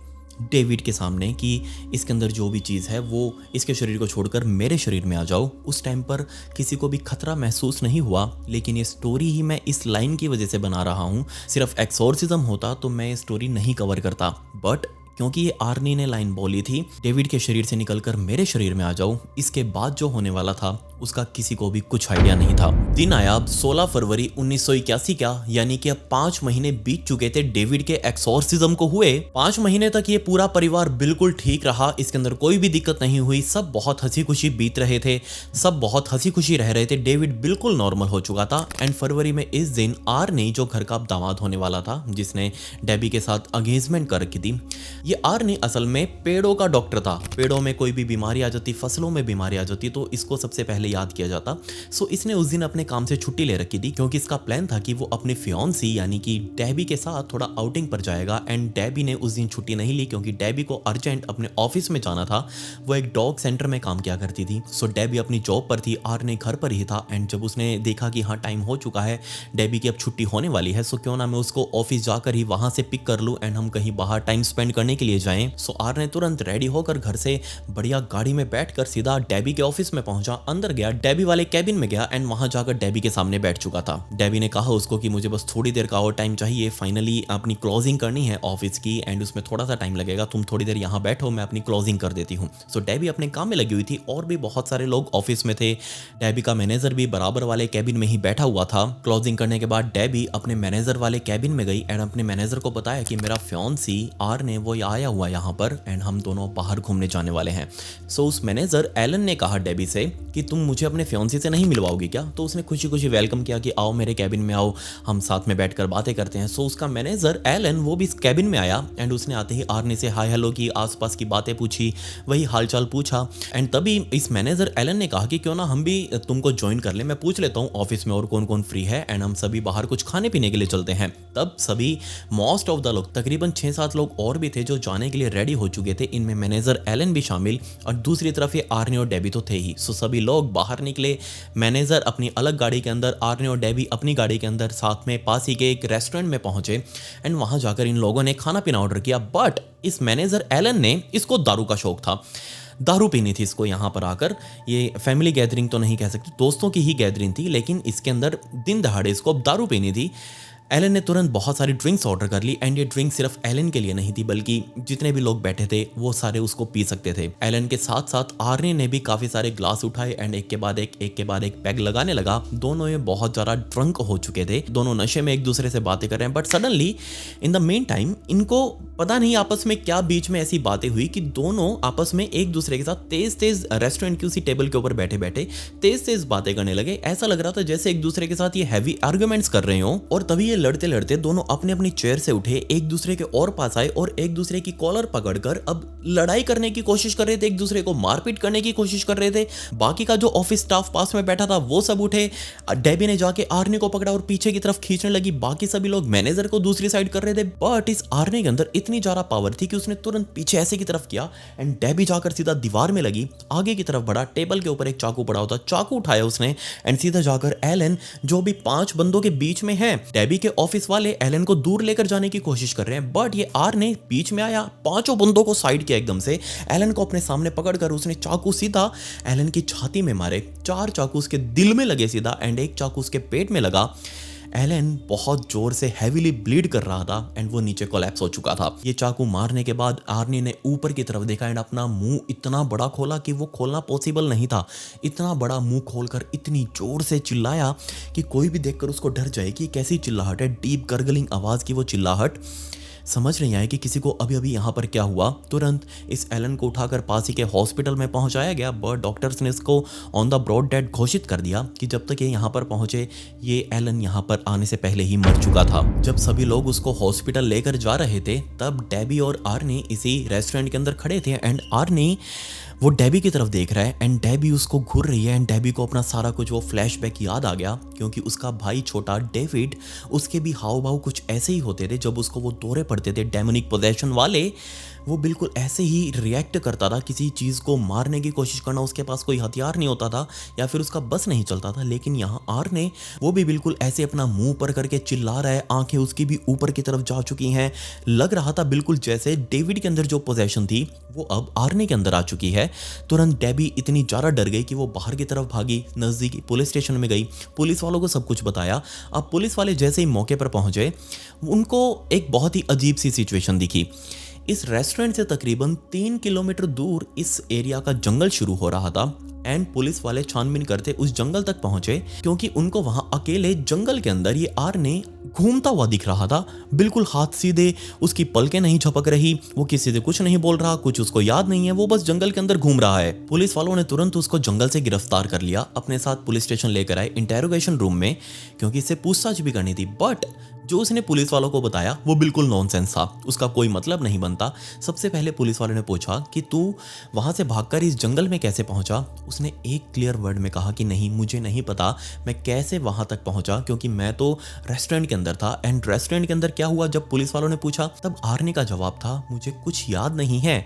डेविड के सामने कि इसके अंदर जो भी चीज़ है वो इसके शरीर को छोड़कर मेरे शरीर में आ जाओ, उस टाइम पर किसी को भी खतरा महसूस नहीं हुआ। लेकिन ये स्टोरी ही मैं इस लाइन की वजह से बना रहा हूँ। सिर्फ एक्सॉर्सिज्म होता तो मैं ये स्टोरी नहीं कवर करता, बट क्योंकि ये आर्नी ने लाइन बोली थी डेविड के शरीर से निकलकर मेरे शरीर में आ जाओ, इसके बाद जो होने वाला था उसका किसी को भी कुछ आइडिया नहीं था। दिन आया अब 16 फरवरी 1981 का, यानी कि अब 5 महीने बीत चुके थे डेविड के एक्सॉर्सिज्म को हुए। 5 महीने तक ये पूरा परिवार बिल्कुल ठीक रहा, इसके अंदर कोई भी दिक्कत नहीं हुई। सब बहुत हंसी खुशी बीत रहे थे, सब बहुत हंसी खुशी रह रहे थे। डेविड बिल्कुल नॉर्मल हो चुका था। एंड फरवरी में इस दिन आर्नी, जो घर का दामाद होने वाला था, जिसने डेबी के साथ एंगेजमेंट कर रखी थी, ये आर्नी असल में पेड़ों का डॉक्टर था। पेड़ों में कोई भी बीमारी आ जाती, फसलों में बीमारी आ जाती, तो इसको सबसे पहले याद किया जाता। सो इसने उस दिन अपने काम से छुट्टी ले रखी थी, क्योंकि इसका प्लान था कि वो अपनी फियांसी यानी कि डेबी के साथ थोड़ा आउटिंग पर जाएगा। एंड डेबी ने उस दिन छुट्टी नहीं ली, क्योंकि डेबी को अर्जेंट अपने ऑफिस में जाना था। वो एक डॉग सेंटर में काम किया करती थी। सो डेबी अपनी जॉब पर थी, आर्ने घर पर ही था। एंड जब उसने देखा कि हाँ टाइम हो चुका है, डेबी की अब छुट्टी होने वाली है, सो क्यों ना मैं उसको ऑफिस जाकर ही वहां से पिक कर लूं एंड हम कहीं बाहर टाइम स्पेंड करने के लिए जाएं। सो आर्ने तुरंत रेडी होकर घर से बढ़िया गाड़ी में बैठकर सीधा डेबी के ऑफिस में पहुंचा। अंदर गया, डेबी वाले कैबिन में गया एंड वहां जाकर डेबी के सामने बैठ चुका था। डेबी ने कहा उसको कि मुझे बस थोड़ी देर का और टाइम चाहिए, फाइनली अपनी क्लोजिंग करनी है ऑफिस की एंड उसमें थोड़ा सा टाइम लगेगा, तुम थोड़ी देर यहाँ बैठो, मैं अपनी क्लोजिंग कर देती हूँ। सो डेबी अपने काम में लगी हुई थी और भी बहुत सारे लोग ऑफिस में थे। डेबी का मैनेजर भी बराबर वाले कैबिन में ही बैठा हुआ था। क्लोजिंग करने के बाद डेबी अपने मैनेजर वाले कैबिन में गई एंड अपने मैनेजर को बताया कि मेरा फियांसी आर्ने वो आया हुआ यहाँ पर एंड हम दोनों बाहर घूमने जाने वाले हैं। सो उस मैनेजर एलन ने कहा डेबी से कि तुम मुझे अपने फियांसी से नहीं मिलवाओगी क्या? तो उसने खुशी खुशी वेलकम किया कि आओ मेरे कैबिन में आओ, हम साथ में बैठकर बातें करते हैं। सो उसका मैनेजर एलन वो भी इस कैबिन में आया एंड उसने आते ही आर्ने से हाय हेलो की, आसपास की बातें पूछी, वही हालचाल पूछा। एंड तभी इस मैनेजर एलन ने कहा कि क्यों ना हम भी तुमको ज्वाइन कर ले, मैं पूछ लेता हूँ ऑफिस में और कौन कौन फ्री है एंड हम सभी बाहर कुछ खाने पीने के लिए चलते हैं। तब सभी मोस्ट ऑफ द लोग, तकरीबन 6-7 लोग और भी थे जो जाने के लिए रेडी हो चुके थे, इनमें मैनेजर एलन भी शामिल और दूसरी तरफ ये आर्ने और डेबी तो थे ही। सो सभी लोग बाहर निकले, मैनेजर अपनी अलग गाड़ी के अंदर, आर्ने और डेबी अपनी गाड़ी के अंदर, साथ में पास ही के एक रेस्टोरेंट में पहुंचे एंड वहां जाकर इन लोगों ने खाना पीना ऑर्डर किया। बट इस मैनेजर एलन ने, इसको दारू का शौक था, दारू पीनी थी इसको यहाँ पर आकर। ये फैमिली गैदरिंग तो नहीं कह सकते, दोस्तों की ही गैदरिंग थी, लेकिन इसके अंदर दिन दहाड़े इसको दारू पीनी थी। एलन ने तुरंत बहुत सारी ड्रिंक्स ऑर्डर कर ली एंड ये ड्रिंक सिर्फ एलन के लिए नहीं थी, बल्कि जितने भी लोग बैठे थे वो सारे उसको पी सकते थे। एलन के साथ साथ आर्ने ने भी काफी सारे ग्लास उठाए एंड एक के बाद एक पैग लगाने लगा। दोनों ये बहुत ज्यादा ड्रंक हो चुके थे, दोनों नशे में एक दूसरे से बातें कर रहे हैं। But suddenly in the main time इनको पता नहीं आपस में क्या बीच में ऐसी बातें हुई कि दोनों आपस में एक दूसरे के साथ तेज तेज रेस्टोरेंट की उसी टेबल के ऊपर बैठे बैठे तेज तेज बातें करने लगे। ऐसा लग रहा था जैसे एक दूसरे के साथ ये हैवी आर्गुमेंट्स कर रहे हो। और तभी लड़ते लड़ते दोनों अपने अपनी चेयर से उठे, एक दूसरे के और पास आए और एक दूसरे की कॉलर पकड़कर अब लड़ाई करने की कोशिश कर रहे थे, एक दूसरे को मारपीट करने की कोशिश कर रहे थे। बाकी का जो ऑफिस स्टाफ पास में बैठा था वो सब उठे, डेबी ने जाके आर्ने को पकड़ा और पीछे की तरफ खींचने लगी। बाकी सभी लोग मैनेजर को दूसरी साइड कर रहे थे। बट इस आर्ने के अंदर इतनी ज्यादा पावर थी कि उसने तुरंत पीछे ऐसे की तरफ किया एंड डेबी जाकर सीधा दीवार में लगी। आगे की तरफ बढ़ा, टेबल के ऊपर एक चाकू पड़ा होता, चाकू उठाया उसने एंड सीधा जाकर एलन, जो भी 5 बंदों के बीच में है, डेबी के ऑफिस वाले एलन को दूर लेकर जाने की कोशिश कर रहे हैं। बट ये आर्ने बीच में आया, 5 बंदों को साइड किया एकदम से, एलन को अपने सामने पकड़कर उसने चाकू सीधा एलन की छाती में मारे। 4 चाकू उसके दिल में लगे सीधा एंड एक चाकू उसके पेट में लगा। एलन बहुत जोर से हेवीली ब्लीड कर रहा था एंड वो नीचे कोलैप्स हो चुका था। ये चाकू मारने के बाद आर्नी ने ऊपर की तरफ देखा एंड अपना मुंह इतना बड़ा खोला कि वो खोलना पॉसिबल नहीं था। इतना बड़ा मुंह खोलकर इतनी जोर से चिल्लाया कि कोई भी देखकर उसको डर जाए कि कैसी चिल्लाहट है, डीप गर्गलिंग आवाज की वो चिल्लाहट। समझ नहीं आया कि किसी को अभी अभी यहाँ पर क्या हुआ। तुरंत इस एलन को उठाकर पास ही के हॉस्पिटल में पहुंचाया गया, बट डॉक्टर्स ने इसको ऑन द ब्रॉड डेड घोषित कर दिया कि जब तक ये यहाँ पर पहुंचे ये एलन यहाँ पर आने से पहले ही मर चुका था। जब सभी लोग उसको हॉस्पिटल लेकर जा रहे थे तब डेबी और आर्नी इसी रेस्टोरेंट के अंदर खड़े थे एंड आर्नी वो डेबी की तरफ देख रहा है एंड डेबी उसको घूर रही है एंड डेबी को अपना सारा कुछ वो फ्लैशबैक याद आ गया, क्योंकि उसका भाई छोटा डेविड, उसके भी हाव भाव कुछ ऐसे ही होते थे जब उसको वो दौरे पड़ते थे डेमोनिक पोजेशन वाले। वो बिल्कुल ऐसे ही रिएक्ट करता था, किसी चीज़ को मारने की कोशिश करना, उसके पास कोई हथियार नहीं होता था या फिर उसका बस नहीं चलता था। लेकिन यहाँ आर ने वो भी बिल्कुल ऐसे अपना मुंह ऊपर करके चिल्ला रहा है, आंखें उसकी भी ऊपर की तरफ जा चुकी हैं। लग रहा था बिल्कुल जैसे डेविड के अंदर जो पोजेशन थी वो अब आर्ने के अंदर आ चुकी है। तुरंत डेबी इतनी ज़्यादा डर गई कि वो बाहर की तरफ भागी, नज़दीकी पुलिस स्टेशन में गई, पुलिस वालों को सब कुछ बताया। अब पुलिस वाले जैसे ही मौके पर पहुंचे उनको एक बहुत ही अजीब सी सिचुएशन दिखी। इस रेस्टोरेंट से तकरीबन 3 किलोमीटर दूर इस एरिया का जंगल शुरू हो रहा था एंड पुलिस वाले छानबीन करते उस जंगल तक पहुंचे, क्योंकि उनको वहां अकेले जंगल के अंदर ये आर्ने घूमता हुआ दिख रहा था। बिल्कुल हाथ सीधे, उसकी पलकें नहीं झपक रही, वो किसी से कुछ नहीं बोल रहा, कुछ उसको याद नहीं है, वो बस जंगल के अंदर घूम रहा है। पुलिस वालों ने तुरंत उसको जंगल से गिरफ्तार कर लिया, अपने साथ पुलिस स्टेशन लेकर आए इंटेरोगेशन रूम में, क्योंकि इससे पूछताछ भी करनी थी। बट जो उसने पुलिस वालों को बताया वो बिल्कुल नॉनसेंस था, उसका कोई मतलब नहीं बनता। सबसे पहले पुलिस वालों ने पूछा कि तू वहां से भागकर इस जंगल में कैसे पहुंचा। उसने एक क्लियर वर्ड में कहा कि नहीं, मुझे नहीं पता मैं कैसे वहां तक पहुंचा, क्योंकि मैं तो रेस्टोरेंट के अंदर था। एंड रेस्टोरेंट के अंदर क्या हुआ जब पुलिस वालों ने पूछा तब आर्ने का जवाब था, मुझे कुछ याद नहीं है,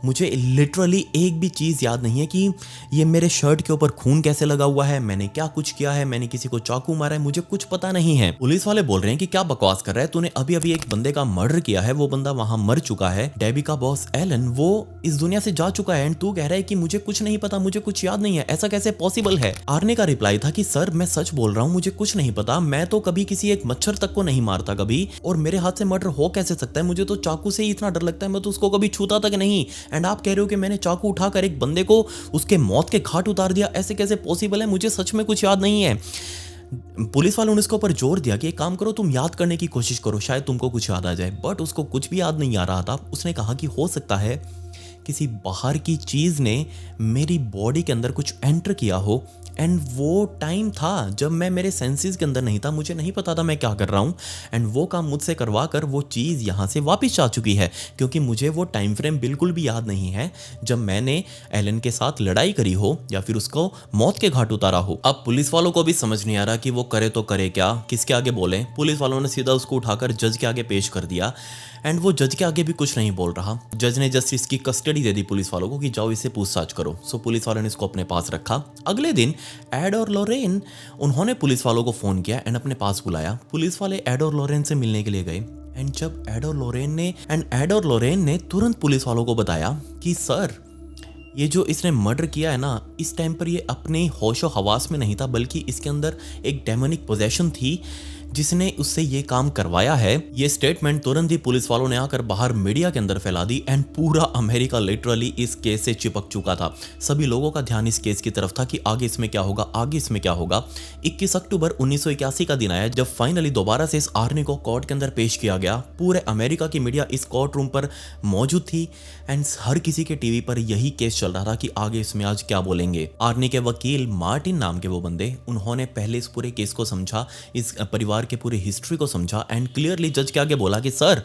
मुझे लिटरली एक भी चीज़ याद नहीं है कि ये मेरे शर्ट के ऊपर खून कैसे लगा हुआ है, मैंने क्या कुछ किया है, मैंने किसी को चाकू मारा है, मुझे कुछ पता नहीं है। पुलिस वाले बोल रहे हैं कि क्या बकवास कर रहा है, तूने अभी अभी एक बंदे का मर्डर किया है, वो बंदा वहां मर चुका है, डेबी का बॉस एलन वो इस दुनिया से जा चुका है एंड तू कह रहा है कि मुझे कुछ नहीं पता, मुझे कुछ याद नहीं है, ऐसा कैसे पॉसिबल है। आर्ने का रिप्लाई था कि सर मैं सच बोल रहा हूँ, मुझे कुछ नहीं पता, मैं तो कभी किसी एक मच्छर तक को नहीं मारता कभी, और मेरे हाथ से मर्डर हो कैसे सकता है, मुझे तो चाकू से ही इतना डर लगता है, मैं तो उसको कभी छूता तक नहीं। एंड आप कह रहे हो कि मैंने चाकू उठाकर एक बंदे को उसके मौत के घाट उतार दिया, ऐसे कैसे पॉसिबल है, मुझे सच में कुछ याद नहीं है। पुलिस वालों ने उसके ऊपर जोर दिया कि एक काम करो, तुम याद करने की कोशिश करो, शायद तुमको कुछ याद आ जाए। बट उसको कुछ भी याद नहीं आ रहा था। उसने कहा कि हो सकता है किसी बाहर की चीज ने मेरी बॉडी के अंदर कुछ एंटर किया हो, एंड वो टाइम था जब मैं मेरे सेंसेस के अंदर नहीं था, मुझे नहीं पता था मैं क्या कर रहा हूँ, एंड वो काम मुझसे करवा कर वो चीज़ यहाँ से वापस आ चुकी है, क्योंकि मुझे वो टाइम फ्रेम बिल्कुल भी याद नहीं है जब मैंने एलन के साथ लड़ाई करी हो या फिर उसको मौत के घाट उतारा हो। अब पुलिस वालों को भी समझ नहीं आ रहा कि वो करे तो करे क्या, किसके आगे बोले। पुलिस वालों ने सीधा उसको उठाकर जज के आगे पेश कर दिया एंड वो जज के आगे भी कुछ नहीं बोल रहा। जज ने जस्ट इसकी कस्टडी दे दी पुलिस वालों को कि जाओ इसे पूछताछ करो। सो पुलिस वालों ने इसको अपने पास रखा। अगले दिन एड और लॉरेन उन्होंने पुलिस वालों को फोन किया एंड अपने पास बुलाया। पुलिस वाले एड और लॉरेन से मिलने के लिए गए एंड जब एड और लॉरेन ने तुरंत पुलिस वालों को बताया कि सर ये जो इसने मर्डर किया है ना, इस टाइम पर ये अपने होशो हवास में नहीं था, बल्कि इसके अंदर एक डेमोनिक पोजेशन थी जिसने उससे ये काम करवाया है। ये स्टेटमेंट तुरंत ही पुलिस वालों ने आकर बाहर मीडिया के अंदर फैला दी एंड पूरा अमेरिका लिटरली इस केस से चिपक चुका था। सभी लोगों का ध्यान इस केस की तरफ था कि आगे इसमें क्या होगा, आगे इसमें क्या होगा। 21 अक्टूबर 1981 का दिन आया जब फाइनली दोबारा से इस आर्ने को कोर्ट के अंदर पेश किया गया। पूरे अमेरिका की मीडिया इस कोर्ट रूम पर मौजूद थी एंड हर किसी के टीवी पर यही केस चल रहा था कि आगे इसमें आज क्या बोलेंगे। आर्ने के वकील मार्टिन नाम के वो बंदे, उन्होंने पहले इस पूरे केस को समझा, इस परिवार के पूरी हिस्ट्री को समझा एंड क्लियरली जज के आगे बोला कि सर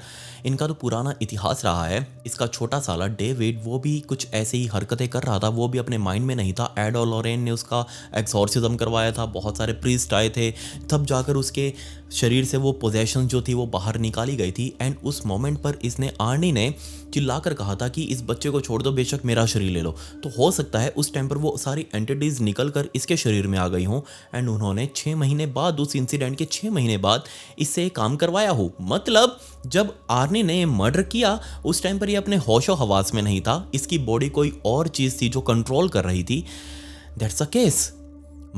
इनका तो पुराना इतिहास रहा है, इसका छोटा साला डेविड वो भी कुछ ऐसे ही हरकतें कर रहा था, वो भी अपने माइंड में नहीं था। एड और लॉरेन ने उसका एक्सॉर्सिज्म करवाया था, बहुत सारे प्रीस्ट आए थे, तब जाकर उसके शरीर से वो पोजेशन जो थी वो बाहर निकाली गई थी। एंड उस मोमेंट पर इसने आर्नी ने चिल्लाकर कहा था कि इस बच्चे को छोड़ दो, बेशक मेरा शरीर ले लो। तो हो सकता है उस टाइम पर वो सारी एंटिटीज निकल कर इसके शरीर में आ गई हों एंड उन्होंने 6 महीने बाद, उस इंसिडेंट के 6 महीने बाद इससे काम करवाया हो। मतलब जब आर्नी ने मर्डर किया उस टाइम पर ये अपने होशो हवास में नहीं था, इसकी बॉडी कोई और चीज थी जो कंट्रोल कर रही थी। That's a case.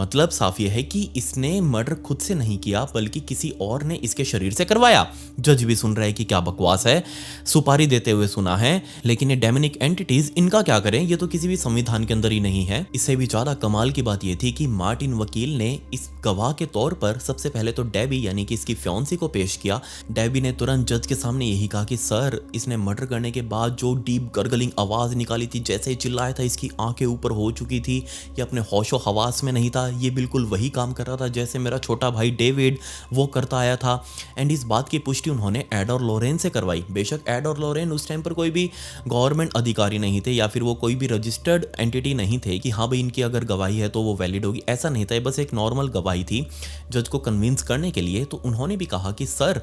मतलब साफ ये है कि इसने मर्डर खुद से नहीं किया बल्कि किसी और ने इसके शरीर से करवाया। जज भी सुन रहा है कि क्या बकवास है, सुपारी देते हुए सुना है, लेकिन ये डेमोनिक एंटिटीज इनका क्या करें, ये तो किसी भी संविधान के अंदर ही नहीं है। इससे भी ज्यादा कमाल की बात ये थी कि मार्टिन वकील ने इस गवाह के तौर पर सबसे पहले तो डेबी यानी कि इसकी फियांसी को पेश किया। डेबी ने तुरंत जज के सामने यही कहा कि सर, इसने मर्डर करने के बाद जो डीप गर्गलिंग आवाज निकाली थी, जैसे ही चिल्लाया था, इसकी आंखें ऊपर हो चुकी थी, ये अपने होशो हवास में नहीं था, ये बिल्कुल वही काम कर रहा था जैसे मेरा छोटा भाई डेविड वो करता आया था। एंड इस बात की पुष्टि उन्होंने एड और लोरेन से करवाई। बेशक एड और लोरेन उस टाइम पर कोई भी गवर्नमेंट अधिकारी नहीं थे या फिर वो कोई भी रजिस्टर्ड एंटिटी नहीं थे कि हाँ भाई इनकी अगर गवाही है तो वो वैलिड होगी, ऐसा नहीं था। ये बस एक नॉर्मल गवाही थी जज को कन्विंस करने के लिए। तो उन्होंने भी कहा कि सर,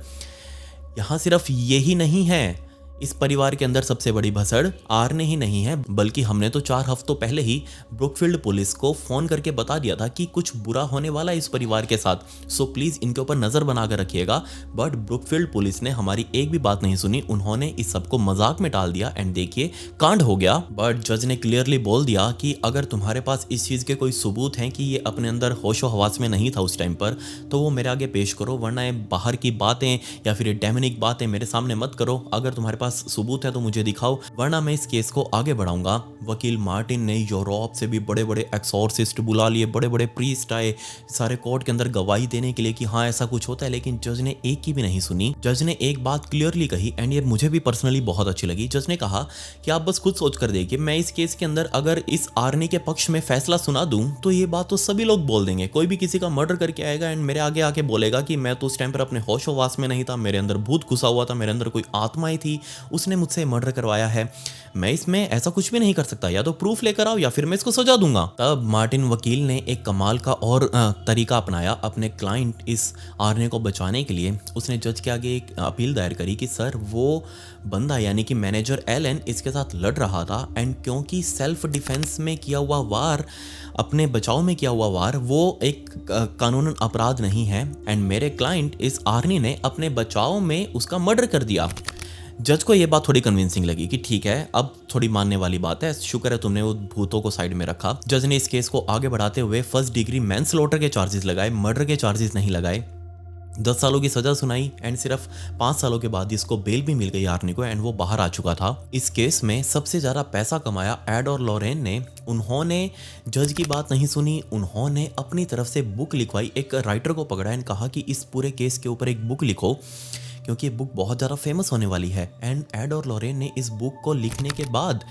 यहाँ सिर्फ यही नहीं है, इस परिवार के अंदर सबसे बड़ी भसड़ आर्ने ही नहीं है, बल्कि हमने तो 4 हफ्तों पहले ही ब्रुकफील्ड पुलिस को फोन करके बता दिया था कि कुछ बुरा होने वाला है इस परिवार के साथ, सो प्लीज इनके ऊपर नजर बना कर रखिएगा। बट ब्रुकफील्ड पुलिस ने हमारी एक भी बात नहीं सुनी, उन्होंने इस सबको मजाक में टाल दिया एंड देखिए कांड हो गया। बट जज ने क्लियरली बोल दिया कि अगर तुम्हारे पास इस चीज के कोई सबूत हैं कि ये अपने अंदर होशो हवास में नहीं था उस टाइम पर, तो वो मेरे आगे पेश करो, वरना ये बाहर की बातें या फिर डेमोनिक बातें मेरे सामने मत करो। अगर तुम्हारे सबूत है तो मुझे दिखाओ, वरना मैं इस केस को आगे बढ़ाऊंगा। वकील मार्टिन ने यूरोप से भी बड़े बड़े एक्सॉर्सिस्ट बुला लिए, बड़े बड़े प्रीस्ट आए सारे कोर्ट के अंदर गवाही देने के लिए कि हाँ ऐसा कुछ होता है, लेकिन जज ने एक की भी नहीं सुनी। जज ने एक बात क्लियरली कही एंड ये मुझे भी पर्सनली बहुत अच्छी लगी। जज ने कहा कि आप बस खुद सोच कर देखिए, मैं इस केस के अंदर अगर इस आर्नी के पक्ष में फैसला सुना दूं तो ये बात तो सभी लोग बोल देंगे। कोई भी किसी का मर्डर करके आएगा एंड मेरे आगे आके बोलेगा कि मैं तो उस टाइम पर अपने होशोवास में नहीं था, मेरे अंदर भूत घुसा हुआ था, मेरे अंदर कोई आत्मा ही थी, उसने मुझसे मर्डर करवाया है। मैं इसमें ऐसा कुछ भी नहीं कर सकता, या तो प्रूफ लेकर आओ या फिर मैं इसको सजा दूंगा। तब मार्टिन वकील ने एक कमाल का और तरीका अपनाया अपने क्लाइंट इस आर्ने को बचाने के लिए। उसने जज के आगे एक अपील दायर करी कि सर, वो बंदा यानी कि मैनेजर एलन इसके साथ लड़ रहा था एंड क्योंकि सेल्फ डिफेंस में किया हुआ वार, अपने बचाव में किया हुआ वार, वो एक कानूनन अपराध नहीं है एंड मेरे क्लाइंट इस आर्नी ने अपने बचाव में उसका मर्डर कर दिया। जज को यह बात थोड़ी कन्विंसिंग लगी कि ठीक है, अब थोड़ी मानने वाली बात है, शुक्र है तुमने वो भूतों को साइड में रखा। जज ने इस केस को आगे बढ़ाते हुए फर्स्ट डिग्री मैनस्लॉटर के चार्जेस लगाए, मर्डर के चार्जेस नहीं लगाए। 10 सालों की सजा सुनाई एंड सिर्फ 5 सालों के बाद इसको बेल भी मिल गई आर्नी को एंड वो बाहर आ चुका था। इस केस में सबसे ज्यादा पैसा कमाया एड और लोरेन ने। उन्होंने जज की बात नहीं सुनी, उन्होंने अपनी तरफ से बुक लिखवाई, एक राइटर को पकड़ा एंड कहा कि इस पूरे केस के ऊपर एक बुक लिखो क्योंकि ये बुक बहुत ज़्यादा फेमस होने वाली है। एंड एड और लोरेन ने इस बुक को लिखने के बाद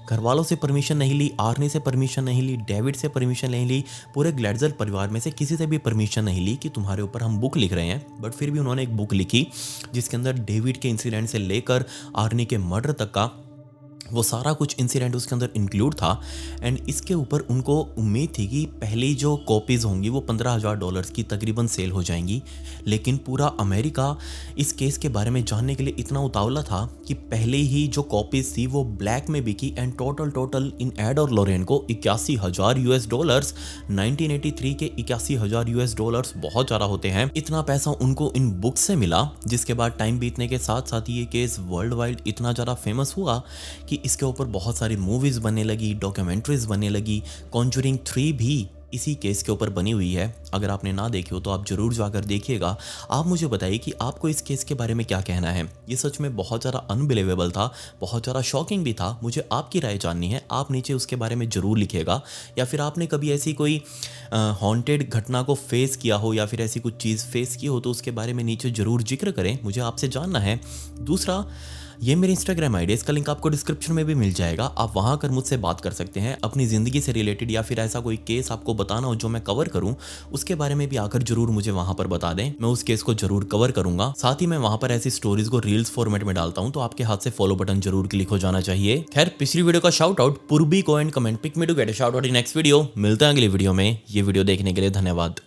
घर वालों से परमिशन नहीं ली, आर्नी से परमिशन नहीं ली, डेविड से परमिशन नहीं ली, पूरे ग्लैडज़ल परिवार में से किसी से भी परमिशन नहीं ली कि तुम्हारे ऊपर हम बुक लिख रहे हैं। बट फिर भी उन्होंने एक बुक लिखी जिसके अंदर डेविड के इंसिडेंट से लेकर आर्नी के मर्डर तक का वो सारा कुछ इंसिडेंट उसके अंदर इंक्लूड था। एंड इसके ऊपर उनको उम्मीद थी कि पहली जो कॉपीज़ होंगी वो $15,000 की तकरीबन सेल हो जाएंगी। लेकिन पूरा अमेरिका इस केस के बारे में जानने के लिए इतना उतावला था कि पहले ही जो कॉपीज़ थी वो ब्लैक में बिकी एंड टोटल इन एड और लोरेन को $81,000, 1983 के $81,000 बहुत ज़्यादा होते हैं। इतना पैसा उनको इन बुक्स से मिला, जिसके बाद टाइम बीतने के साथ साथ ये केस वर्ल्ड वाइड इतना ज़्यादा फेमस हुआ कि इसके ऊपर बहुत सारी मूवीज़ बनने लगी, डॉक्यूमेंट्रीज बनने लगी। कॉन्जरिंग 3 भी इसी केस के ऊपर बनी हुई है। अगर आपने ना देखी हो तो आप जरूर जाकर देखिएगा। आप मुझे बताइए कि आपको इस केस के बारे में क्या कहना है। ये सच में बहुत ज़्यादा अनबिलीवेबल था, बहुत ज़्यादा शॉकिंग भी था। मुझे आपकी राय जाननी है, आप नीचे उसके बारे में ज़रूर लिखिएगा। या फिर आपने कभी ऐसी कोई हॉन्टेड घटना को फेस किया हो या फिर ऐसी कुछ चीज़ फेस की हो तो उसके बारे में नीचे ज़रूर जिक्र करें, मुझे आपसे जानना है। दूसरा, ये मेरी इंस्टाग्राम आईडी, इसका लिंक आपको डिस्क्रिप्शन में भी मिल जाएगा। आप वहां कर मुझसे बात कर सकते हैं अपनी ज़िंदगी से रिलेटेड, या फिर ऐसा कोई केस आपको बताना हो जो मैं कवर करूं, उसके बारे में भी आकर जरूर मुझे वहां पर बता दें। मैं उस केस को जरूर कवर करूंगा। साथ ही मैं वहां पर ऐसी स्टोरीज को रील्स फॉर्मेट में डालता हूं, तो आपके हाथ से फॉलो बटन जरूर क्लिक हो जाना चाहिए। खैर, पिछली वीडियो का शाउट आउट पूर्वी को and comment pick me to get a shout out in next video. मिलते हैं अगली वीडियो में। ये वीडियो देखने के लिए धन्यवाद।